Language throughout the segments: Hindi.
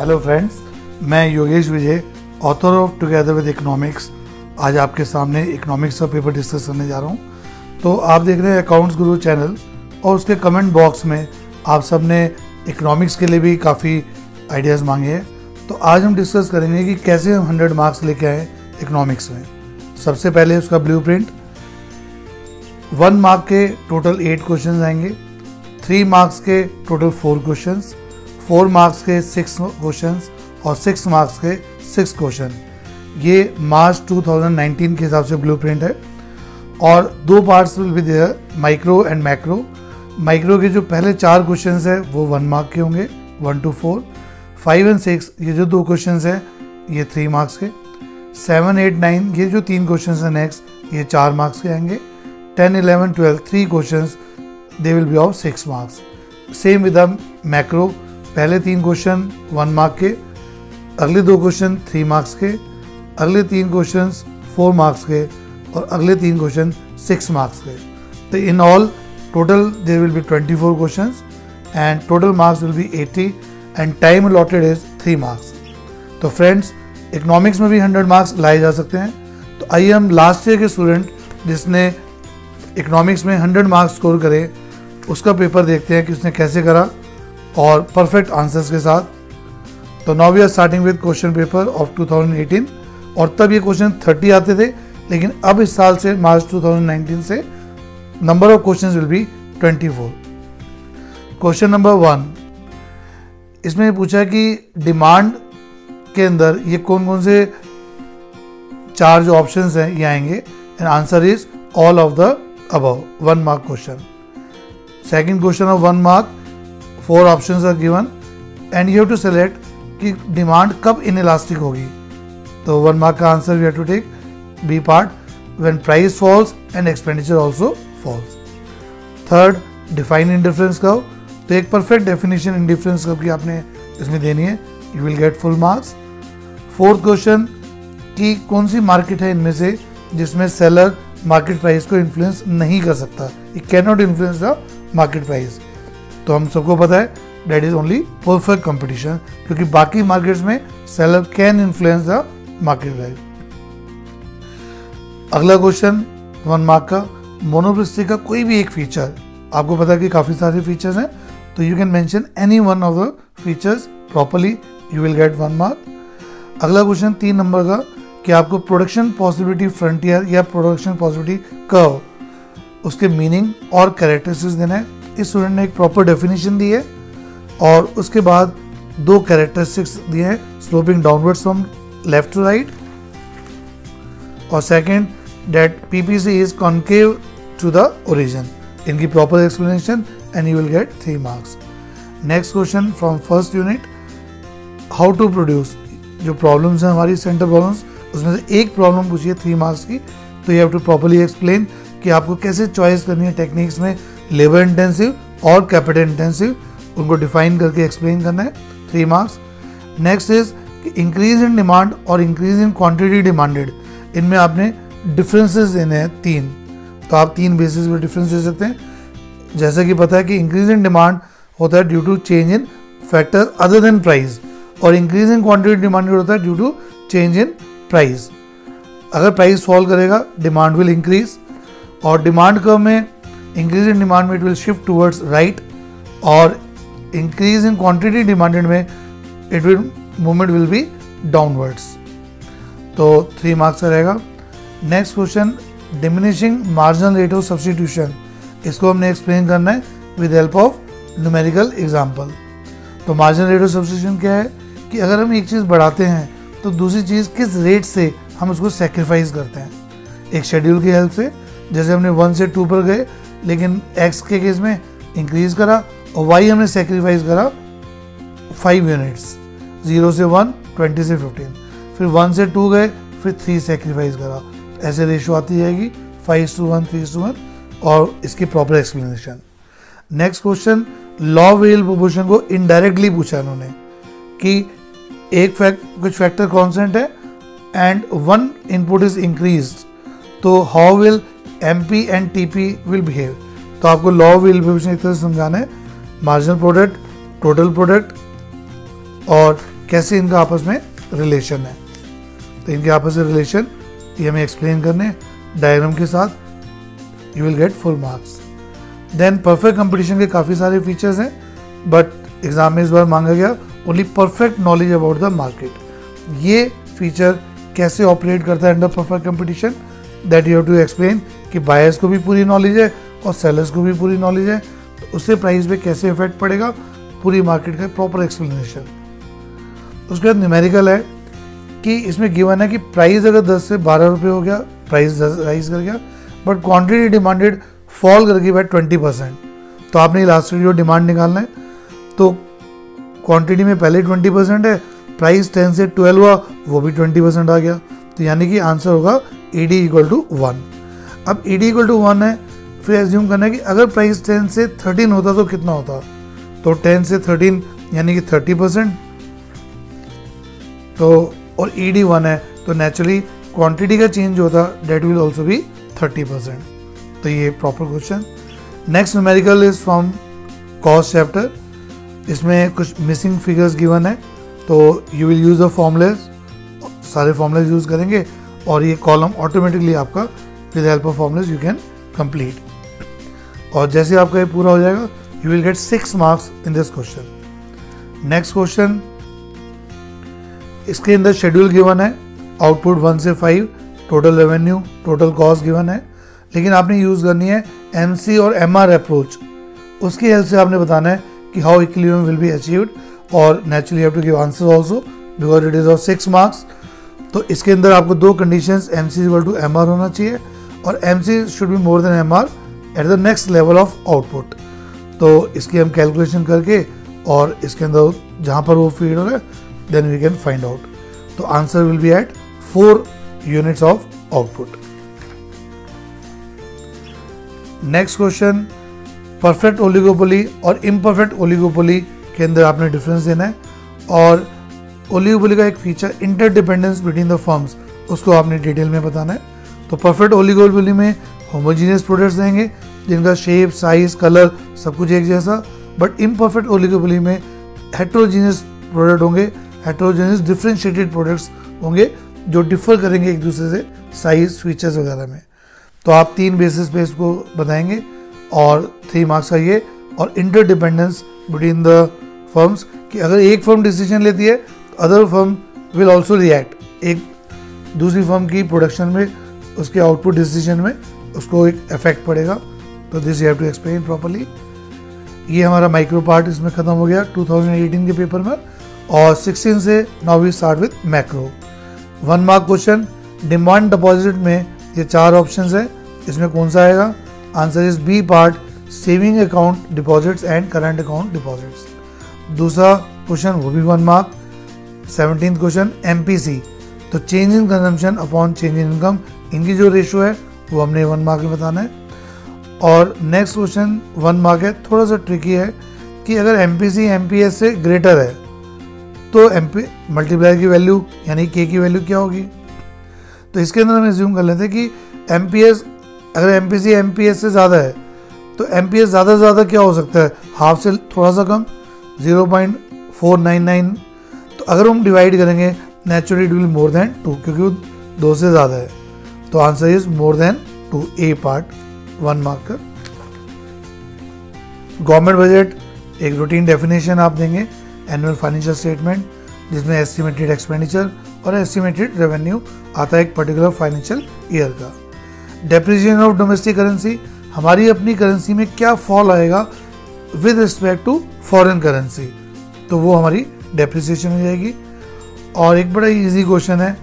हेलो फ्रेंड्स, मैं Yogesh Vijay, author of together with economics, आज आपके सामने इकोनॉमिक्स का पेपर डिस्कस करने जा रहा हूँ। तो आप देख रहे हैं अकाउंट्स गुरु चैनल और उसके कमेंट बॉक्स में आप सब ने इकोनॉमिक्स के लिए भी काफ़ी आइडियाज़ मांगे हैं। तो आज हम डिस्कस करेंगे कि कैसे हम 100 मार्क्स लेके आए इकोनॉमिक्स में। सबसे पहले उसका ब्लूप्रिंट। 1 मार्क के टोटल 8 क्वेश्चन आएंगे, 3 मार्क्स के टोटल 4 क्वेश्चंस, 4 मार्क्स के 6 क्वेश्चंस और 6 मार्क्स के 6 क्वेश्चन। ये मार्च 2019 के हिसाब से ब्लूप्रिंट है और 2 parts will be there, micro and macro. Micro के जो पहले 4 क्वेश्चंस है वो 1 मार्क के होंगे, 1 to 4। 5 and 6 ये जो 2 क्वेश्चंस है ये 3 मार्क्स के। 7, 8, 9 ये जो 3 क्वेश्चंस है नेक्स्ट, ये 4 मार्क्स के आएंगे। 10, 11, 12 3 questions, they will be of 6 marks. Same with the macro, पहले 3 क्वेश्चन 1 मार्क के, अगले 2 क्वेश्चन 3 मार्क्स के, अगले 3 क्वेश्चन 4 मार्क्स के और अगले 3 क्वेश्चन 6 मार्क्स के। तो in all total there will be 24 questions and total marks will be 80 and time allotted is 3 marks. तो फ्रेंड्स, इकोनॉमिक्स में भी 100 मार्क्स लाए जा सकते हैं। तो आइए हम लास्ट ईयर के स्टूडेंट जिसने इकोनॉमिक्स में 100 मार्क्स स्कोर करे उसका पेपर देखते हैं कि उसने कैसे करा और परफेक्ट आंसर्स के साथ। तो now we are starting with question paper of 2018 और तब ये क्वेश्चन 30 आते थे, लेकिन अब इस साल से मार्च 2019 से number of questions will be 24। Question number 1, इसमें पूछा कि डिमांड के अंदर ये कौन कौन से 4 जो ऑप्शंस हैं ये आएंगे and answer is all of the above. 1 mark question. Second question of 1 mark, 4 options are given and you have to select कि डिमांड कब इनइलास्टिक होगी। तो 1 मार्क का answer we have to take B part, when price falls and expenditure also falls. Third, define indifference curve. तो एक परफेक्ट डेफिनेशन इंडिफरेंस कर्व की आपने इसमें देनी है, you will get full marks. Fourth question कि कौन सी मार्केट है इनमें से जिसमें सेलर मार्केट प्राइस को इन्फ्लुएंस नहीं कर सकता, it can not influence the market price. तो हम सबको पता है that is only perfect competition, क्योंकि बाकी मार्केट्स में seller can influence the market price. अगला क्वेश्चन 1 मार्क का, मोनोपोलिस्टी का कोई भी एक फीचर, आपको पता है कि काफी सारे फीचर्स हैं, तो you can mention any one of the features properly, you will gate 1 mark. अगला क्वेश्चन 3 नंबर का कि आपको प्रोडक्शन पॉसिबिलिटी फ्रंटियर या प्रोडक्शन पॉसिबिलिटी कर्व, उसके मीनिंग और कैरेक्टरिस्टिक्स देना है। इस स्टूडेंट ने एक प्रॉपर डेफिनेशन दी है और उसके बाद 2 कैरेक्टरिस्टिक्स दिए हैं, sloping downwards from left to right, और second that PPC is concave to the origin. इनकी proper explanation and you will get 3 marks. Next question from first unit, how to produce. जो प्रॉब्लम्स हैं हमारी सेंटर प्रॉब्लम्स, उसमें से एक प्रॉब्लम पूछिए 3 मार्क्स की, तो you have to properly explain कि आपको कैसे चॉइस करनी है टेक्निक्स में, लेबर इंटेंसिव और कैपिटल इंटेंसिव, उनको डिफाइन करके एक्सप्लेन करना है, 3 मार्क्स। नेक्स्ट इज कि इंक्रीज इन डिमांड और इंक्रीज इन क्वांटिटी डिमांडेड, इनमें आपने डिफरेंसेस देने हैं 3, तो आप 3 बेसिस पे डिफरेंस दे सकते हैं। जैसा कि पता है कि इंक्रीज इन डिमांड होता है due to change in factor other than price, और इंक्रीज इन क्वांटिटी डिमांडेड होता है due to change in price. अगर प्राइस फॉल करेगा डिमांड विल इंक्रीज, और डिमांड कर्व में इंक्रीज इन डिमांड में it will shift towards right, और इंक्रीज इन क्वांटिटी डिमांडेड में it will movement will be downwards. तो 3 मार्क्स का रहेगा। Next question, diminishing marginal rate of substitution, इसको हमने एक्सप्लेन करना है with help of numerical example. तो मार्जिनल रेट ऑफ सब्स्टिट्यूशन क्या है कि अगर हम एक चीज़ बढ़ाते हैं तो दूसरी चीज़ किस रेट से हम उसको सेक्रीफाइस करते हैं, एक शेड्यूल की हेल्प से। जैसे हमने 1 से 2 पर गए, लेकिन x के केस में इंक्रीज करा, और y हमने सेक्रीफाइस करा 5 यूनिट्स, 0 से 1, 20 से 15, फिर 1 से 2 गए, फिर 3 सेक्रीफाइस करा, ऐसे रेशो आती जाएगी 5:1, 3:1, और इसकी proper explanation. Next question, law variable proportion को इनडायरेक्टली पूछा उन्होंने कि कुछ फैक्टर कांस्टेंट है एंड 1 इनपुट इज इंक्रीज्ड, तो how will MP and TP will behave. तो आपको लॉ ऑफ वेरिएबल प्रोपोर्शन एक तरह से समझाना है, मार्जिनल प्रोडक्ट, टोटल प्रोडक्ट और कैसे इनका आपस में रिलेशन है। तो इनके आपस में रिलेशन ये हमें एक्सप्लेन करने डायग्राम के साथ, you will get full marks. Then perfect competition के काफ़ी सारे फीचर्स हैं, बट एग्जाम में इस बार मांगा गया only perfect knowledge about the market. ये फीचर कैसे ऑपरेट करता है under perfect competition, that you have to explain कि बायर्स को भी पूरी नॉलेज है और सेलर्स को भी पूरी नॉलेज है, तो उससे प्राइस पे कैसे इफेक्ट पड़ेगा, पूरी मार्केट का प्रॉपर एक्सप्लेनेशन। उसके बाद न्यूमेरिकल है कि इसमें गिवन है कि प्राइस अगर 10 से 12 रुपये हो गया, प्राइस राइज कर गया, बट क्वांटिटी डिमांडेड फॉल कर गई बाय 20%, तो आपने लास्ट वीडियो डिमांड निकालना है। तो क्वांटिटी में पहले 20% है, प्राइस 10 से 12 हुआ, वो भी 20% आ गया, तो यानी कि आंसर होगा AD इक्वल टू 1। अब AD इक्वल टू 1 है, फिर एज्यूम करना है कि अगर प्राइस 10 से 13 होता तो कितना होता, तो 10 से 13 यानी कि 30%, तो और AD 1 है तो नेचुरली क्वांटिटी का चेंज होता डेट विल ऑल्सो बी 30%। तो ये proper question. Next numerical is from cost chapter, इसमें कुछ मिसिंग फिगर्स गिवन है, तो you will use the formulas, सारे फॉर्मूलेज यूज करेंगे और ये कॉलम ऑटोमेटिकली आपका with help of formulas you can complete. और जैसे आपका ये पूरा हो जाएगा you will gate 6 marks in this question. Next question, इसके अंदर शेड्यूल गिवन है, आउटपुट 1 से 5, total revenue, total cost given है, लेकिन आपने यूज करनी है MC और MR अप्रोच। उसकी हेल्प से आपने बताना है कि how equilibrium will be achieved, और naturally have to give answer also because it is of 6 marks. तो इसके अंदर आपको दो conditions, MC equal to MR होना चाहिए और MC should be more than MR at the next level of output. तो इसकी हम कैलकुलेशन करके और इसके अंदर जहाँ पर वो फीड हो रहा है then we can find out. तो answer will be at 4 units of output. Next question, perfect oligopoly और इम्परफेक्ट ओलिगोपोली के अंदर आपने डिफरेंस देना है, और ओलिगोपोली का एक feature interdependence between the firms, उसको आपने डिटेल में बताना है। तो परफेक्ट ओलिगोपोली में होमोजीनियस प्रोडक्ट्स देंगे जिनका शेप, साइज, कलर सब कुछ एक जैसा, बट इम्परफेक्ट ओलिगोपोली में हेट्रोजीनियस प्रोडक्ट होंगे, हेट्रोजेनियस डिफरेंशिएटेड प्रोडक्ट्स होंगे जो डिफर करेंगे एक दूसरे से साइज, फीचर्स वगैरह में। तो आप 3 बेसिस पे इसको बताएंगे और 3 मार्क्स का ये, और इंटरडिपेंडेंस बिटवीन द फर्म्स कि अगर एक फर्म डिसीजन लेती है तो other firm will also react, एक दूसरी फर्म की प्रोडक्शन में, उसके आउटपुट डिसीजन में उसको एक इफेक्ट पड़ेगा। तो this you have to explain properly. ये हमारा माइक्रो पार्ट इसमें खत्म हो गया 2018 के पेपर में, और 16 से now we start with macro. 1 mark question, demand deposit में ये 4 ऑप्शंस है, इसमें कौन सा आएगा? Answer is B part, saving account deposits and current account deposits. दूसरा क्वेश्चन वो भी 1 मार्क। 17th क्वेश्चन MPC, तो change in consumption upon change in income, इनकी जो रेशियो है वो हमने 1 मार्क में बताना है। और नेक्स्ट क्वेश्चन 1 मार्क है, थोड़ा सा ट्रिकी है कि अगर MPC MPS से ग्रेटर है तो मल्टीप्लायर की वैल्यू यानी K की वैल्यू क्या होगी? तो इसके अंदर हम एज्यूम कर लेते हैं कि MPS, अगर MPC MPS से ज़्यादा है तो MPS ज़्यादा से ज़्यादा क्या हो सकता है? हाफ से थोड़ा सा कम, 0.499। तो अगर हम डिवाइड करेंगे naturally it will more than 2, क्योंकि वो 2 से ज़्यादा है। तो answer is more than 2, A part 1 mark का। गवर्नमेंट बजट एक रूटीन डेफिनेशन आप देंगे, एनुअल फाइनेंशियल स्टेटमेंट जिसमें एस्टिमेटेड एक्सपेंडिचर और एस्टिमेटेड रेवेन्यू आता है एक पर्टिकुलर फाइनेंशियल ईयर का। डेप्रिसिएशन ऑफ डोमेस्टिक करेंसी, हमारी अपनी करेंसी में क्या फॉल आएगा with respect to foreign currency, तो वो हमारी डेप्रिसिएशन हो जाएगी। और एक बड़ा इजी क्वेश्चन है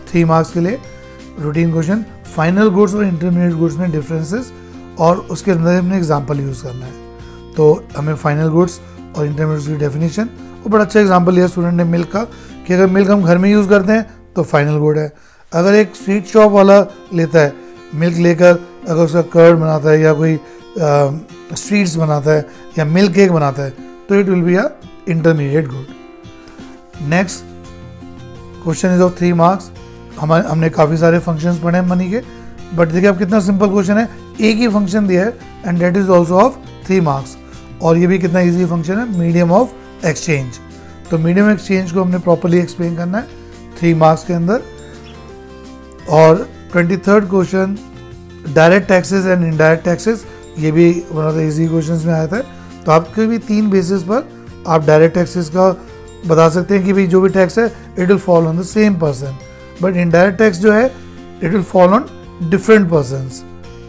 3 मार्क्स के लिए, रूटीन क्वेश्चन, फाइनल गुड्स और इंटरमीडिएट गुड्स में डिफरेंसेस, और उसके अंदर हमने एग्जाम्पल यूज़ करना है। तो हमें फाइनल गुड्स और इंटरमीडिएट की डेफिनेशन, और बड़ा अच्छा एग्जांपल लिया स्टूडेंट ने मिल्क का, कि अगर मिल्क हम घर में यूज़ करते हैं तो फाइनल गुड है। अगर एक स्वीट शॉप वाला लेता है मिल्क लेकर, अगर उसका कर्ड बनाता है या कोई स्वीट्स बनाता है या मिल्क केक बनाता है, तो it will be a intermediate good. Next question is of 3 marks. हमने काफ़ी सारे फंक्शंस पढ़े हैं मनी के, बट देखिए अब कितना सिंपल क्वेश्चन है, एक ही फंक्शन दिया है and that is also of 3 marks, और ये भी कितना ईजी फंक्शन है, मीडियम ऑफ एक्सचेंज। तो मीडियम एक्सचेंज को हमने प्रॉपरली एक्सप्लेन करना है 3 मार्क्स के अंदर। और 23rd question direct taxes and indirect taxes, ये भी one of the easy questions में आया था। तो आपके भी 3 बेसिस पर आप डायरेक्ट टैक्सेस का बता सकते हैं कि भाई जो भी टैक्स है it will fall on the same person, but indirect tax जो है it will fall on different persons.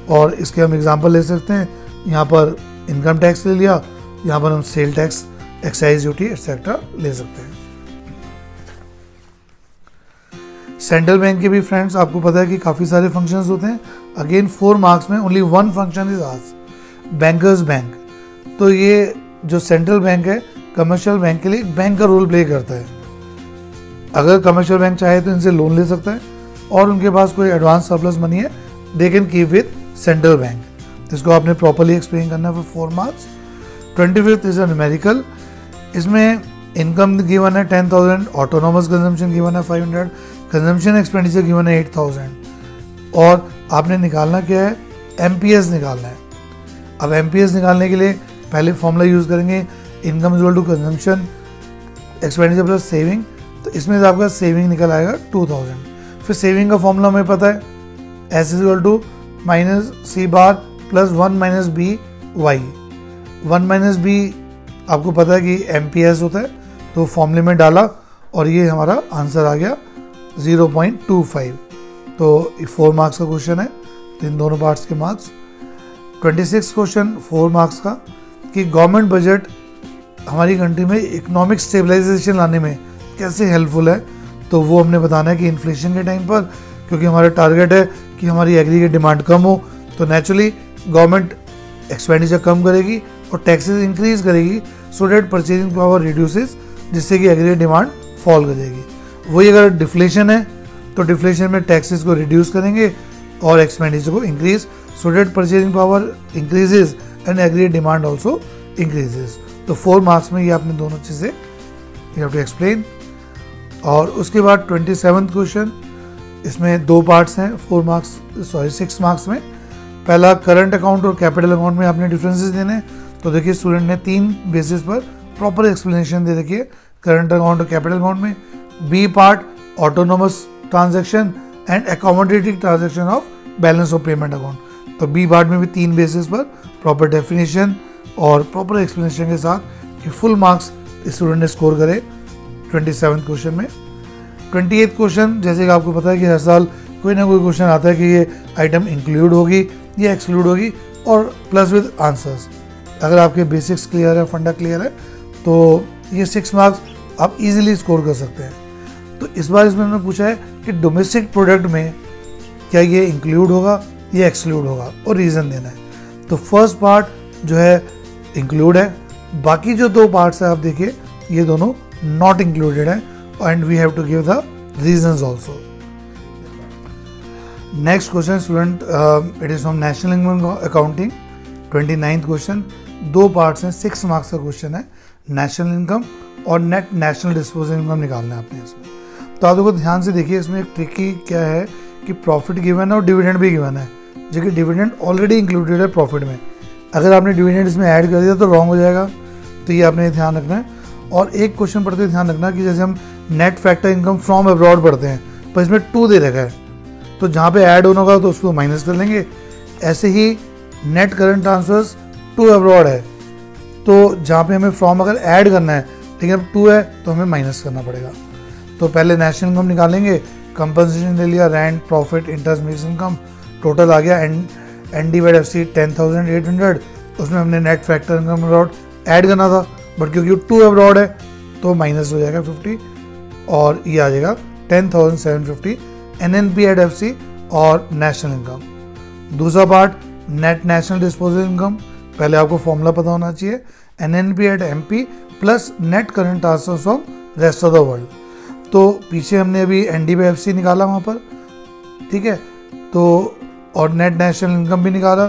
और इसके हम एग्जांपल ले सकते हैं, यहाँ पर इनकम टैक्स ले लिया, यहाँ पर हम sale tax, excise duty etcetera ले सकते हैं। सेंट्रल बैंक के भी फ्रेंड्स आपको पता है कि काफ़ी सारे फंक्शंस होते हैं। अगेन 4 मार्क्स में only 1 function is asked, bankers bank. तो ये जो सेंट्रल बैंक है कमर्शियल बैंक के लिए एक बैंक का रोल प्ले करता है। अगर कमर्शियल बैंक चाहे तो इनसे लोन ले सकता है, और उनके पास कोई एडवांस सरप्लस मनी है they can keep with central bank. तो इसको आपने प्रॉपरली एक्सप्लेन करना है for 4 marks. 25th is a numerical, इसमें इनकम गिवन है 10,000, ऑटोनोमस कंजम्पशन गिवन है 500, कंजम्पशन एक्सपेंडिचर गिवन है 8,000, और आपने निकालना क्या है, एमपीएस निकालना है। अब एमपीएस निकालने के लिए पहले फॉर्मूला यूज करेंगे, income is equal to consumption expenditure plus saving. तो इसमें से आपका सेविंग निकल आएगा 2,000। फिर सेविंग का फॉर्मूला हमें पता है, S is equal to minus C bar plus 1 minus B Y. 1 minus B आपको पता है कि एमपीएस होता है, तो फॉर्मूले में डाला और ये हमारा आंसर आ गया 0.25। तो 4 मार्क्स का क्वेश्चन है, तो इन दोनों पार्ट्स के मार्क्स। 26 क्वेश्चन 4 मार्क्स का, कि गवर्नमेंट बजट हमारी कंट्री में इकोनॉमिक स्टेबलाइजेशन लाने में कैसे हेल्पफुल है। तो वो हमने बताना है कि इन्फ्लेशन के टाइम पर, क्योंकि हमारा टारगेट है कि हमारी एग्री की डिमांड कम हो, तो नेचुरली गवर्नमेंट एक्सपेंडिचर कम करेगी और टैक्सेस इंक्रीज करेगी, सो डेट परचेजिंग पावर रिड्यूसेस, जिससे कि एग्री डिमांड फॉल करेगी। वही अगर डिफ्लेशन है तो डिफ्लेशन में टैक्सेस को रिड्यूस करेंगे और एक्सपेंडिचर को increase, so that purchasing power increases and aggregate demand also increases. तो 4 मार्क्स में ये आपने दोनों चीज़ें यू हैव टू एक्सप्लेन। और उसके बाद 27th क्वेश्चन, इसमें 2 पार्ट्स हैं 6 मार्क्स में। पहला करंट अकाउंट और कैपिटल अकाउंट में आपने डिफरेंसेस देने हैं। तो देखिए स्टूडेंट ने 3 बेसिस पर प्रॉपर एक्सप्लेनेशन दे रखी है करंट अकाउंट और कैपिटल अकाउंट में। B part autonomous transaction and accommodating transaction of balance of payment account. तो बी पार्ट में भी 3 बेसिस पर प्रॉपर डेफिनेशन और प्रॉपर एक्सप्लेनेशन के साथ कि फुल मार्क्स स्टूडेंट ने स्कोर करे 27th क्वेश्चन में। 28th क्वेश्चन, जैसे कि आपको पता है कि हर साल कोई ना कोई क्वेश्चन आता है कि ये आइटम इंक्लूड होगी या एक्सक्लूड होगी, और प्लस विद आंसर्स। अगर आपके बेसिक्स क्लियर है, फंडा क्लियर है, तो ये 6 मार्क्स आप इजीली स्कोर कर सकते हैं। तो इस बार इसमें उन्होंने पूछा है कि डोमेस्टिक प्रोडक्ट में क्या ये इंक्लूड होगा या एक्सक्लूड होगा, और रीज़न देना है। तो फर्स्ट पार्ट जो है इंक्लूड है, बाकी जो 2 पार्ट्स है आप देखिए ये दोनों नॉट इंक्लूडेड है, and we have to give the reasons also. Next question student, it is from national income accounting. 29th question, 2 parts हैं, 6 मार्क्स का क्वेश्चन है। नेशनल इनकम और नेट नेशनल डिस्पोजेबल इनकम निकालना है आपने इसमें। तो आप देखो ध्यान से देखिए, इसमें एक ट्रिकी क्या है कि प्रॉफिट गिवन है और डिविडेंड भी गिवन है, जो कि डिविडेंड ऑलरेडी इंक्लूडेड है प्रॉफिट में। अगर आपने डिविडेंड इसमें ऐड कर दिया तो रॉन्ग हो जाएगा, तो ये आपने ध्यान रखना है। और एक क्वेश्चन पढ़ते हुए ध्यान रखना कि जैसे हम net factor income from abroad पढ़ते हैं, पर इसमें 2 दे रखा है, तो जहाँ पे ऐड होना होगा तो उसको माइनस कर लेंगे। ऐसे ही net current transfers to abroad है, तो जहाँ पे हमें फ्रॉम अगर ऐड करना है लेकिन अब 2 है तो हमें माइनस करना पड़ेगा। तो पहले नेशनल इनकम निकालेंगे, कंपनसेशन ले लिया, rent, profit, interest, mix income, total आ गया ND/FC 10,800। उसमें हमने net factor income abroad add करना था, बट क्योंकि 2 अब्रॉड है तो माइनस हो जाएगा 50, और ये आ जाएगा 10,750 NNP/FC और नेशनल इनकम। दूसरा part net national disposable income, पहले आपको फॉर्मूला पता होना चाहिए, NNP/MP plus net current transfer from rest of the world. तो पीछे हमने अभी ND/FC निकाला वहाँ पर, ठीक है, तो और नेट नेशनल इनकम भी निकाला,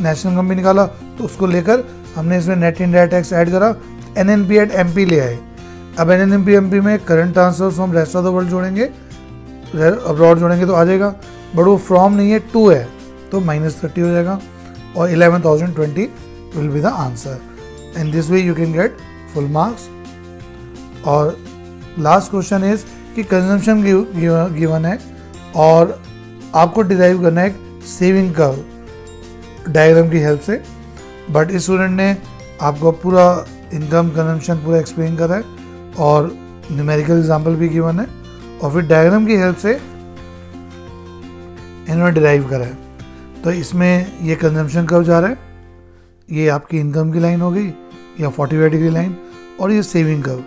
नेशनल इनकम भी निकाला, तो उसको लेकर हमने इसमें नेट इनडायरेक्ट टैक्स ऐड करा, NNP/MP ले आए। अब NNP/MP में current transfer from rest of the world जोड़ेंगे, अब्रॉड जोड़ेंगे तो आ जाएगा, बट वो फ्रॉम नहीं है, 2 है, तो -30 हो जाएगा, और 11,020 will be the answer. In this way you can get full marks. और लास्ट क्वेश्चन इज कि कंजम्पशन गिवन है और आपको डिराइव करना है एक सेविंग कर्व डायग्राम की हेल्प से। बट इस स्टूडेंट ने आपको पूरा इनकम कंजम्पशन पूरा एक्सप्लेन करा है और न्यूमेरिकल एग्जांपल भी गिवन है और फिर डायग्राम की हेल्प से इन्होंने डिराइव करा है। तो इसमें ये कंजम्पशन कर्व जा रहा है, ये आपकी इनकम की लाइन हो गई या 45 डिग्री लाइन, और ये सेविंग कर्व।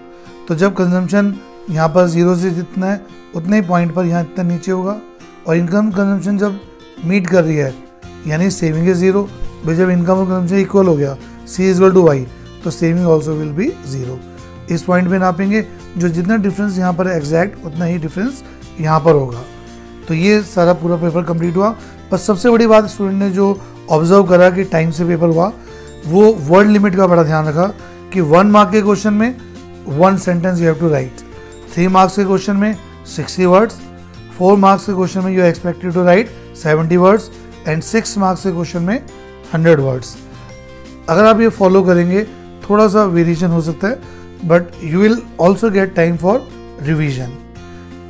तो जब कंजम्पशन यहाँ पर 0 से जितना है उतने ही पॉइंट पर यहाँ इतना नीचे होगा, और इनकम कंजम्पशन जब मीट कर रही है यानी सेविंग इज 0, भाई जब इनकम और कंजम्पशन इक्वल हो गया C=Y, तो सेविंग ऑल्सो विल बी 0। इस पॉइंट पे नापेंगे, जो जितना डिफरेंस यहाँ पर है एग्जैक्ट उतना ही डिफरेंस यहाँ पर होगा। तो ये सारा पूरा पेपर कंप्लीट हुआ। पर सबसे बड़ी बात स्टूडेंट ने जो ऑब्जर्व करा कि टाइम से पेपर हुआ, वो वर्ड लिमिट का बड़ा ध्यान रखा कि 1 मार्क के क्वेश्चन में 1 sentence you have to write, 3 marks के क्वेश्चन में 60 वर्ड्स, 4 मार्क्स के क्वेश्चन में you are expected to write 70 words and 6 marks के क्वेश्चन में 100 वर्ड्स। अगर आप ये फॉलो करेंगे थोड़ा सा वेरिएशन हो सकता है, but you will also get time for revision.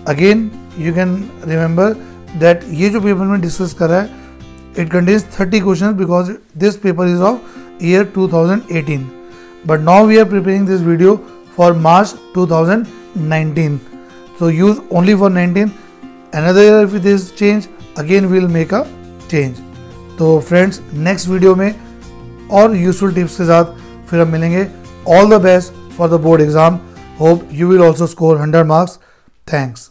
Again you can remember that ये जो पेपर में डिस्कस करा है it contains 30 question because this paper is of year 2018, but now we are preparing this video for March 2019, so use only for 19. Another year if this change again we will make a change. तो friends next video में और useful tips के साथ फिर हम मिलेंगे। All the best for the board exam. Hope you will also score 100 marks. Thanks.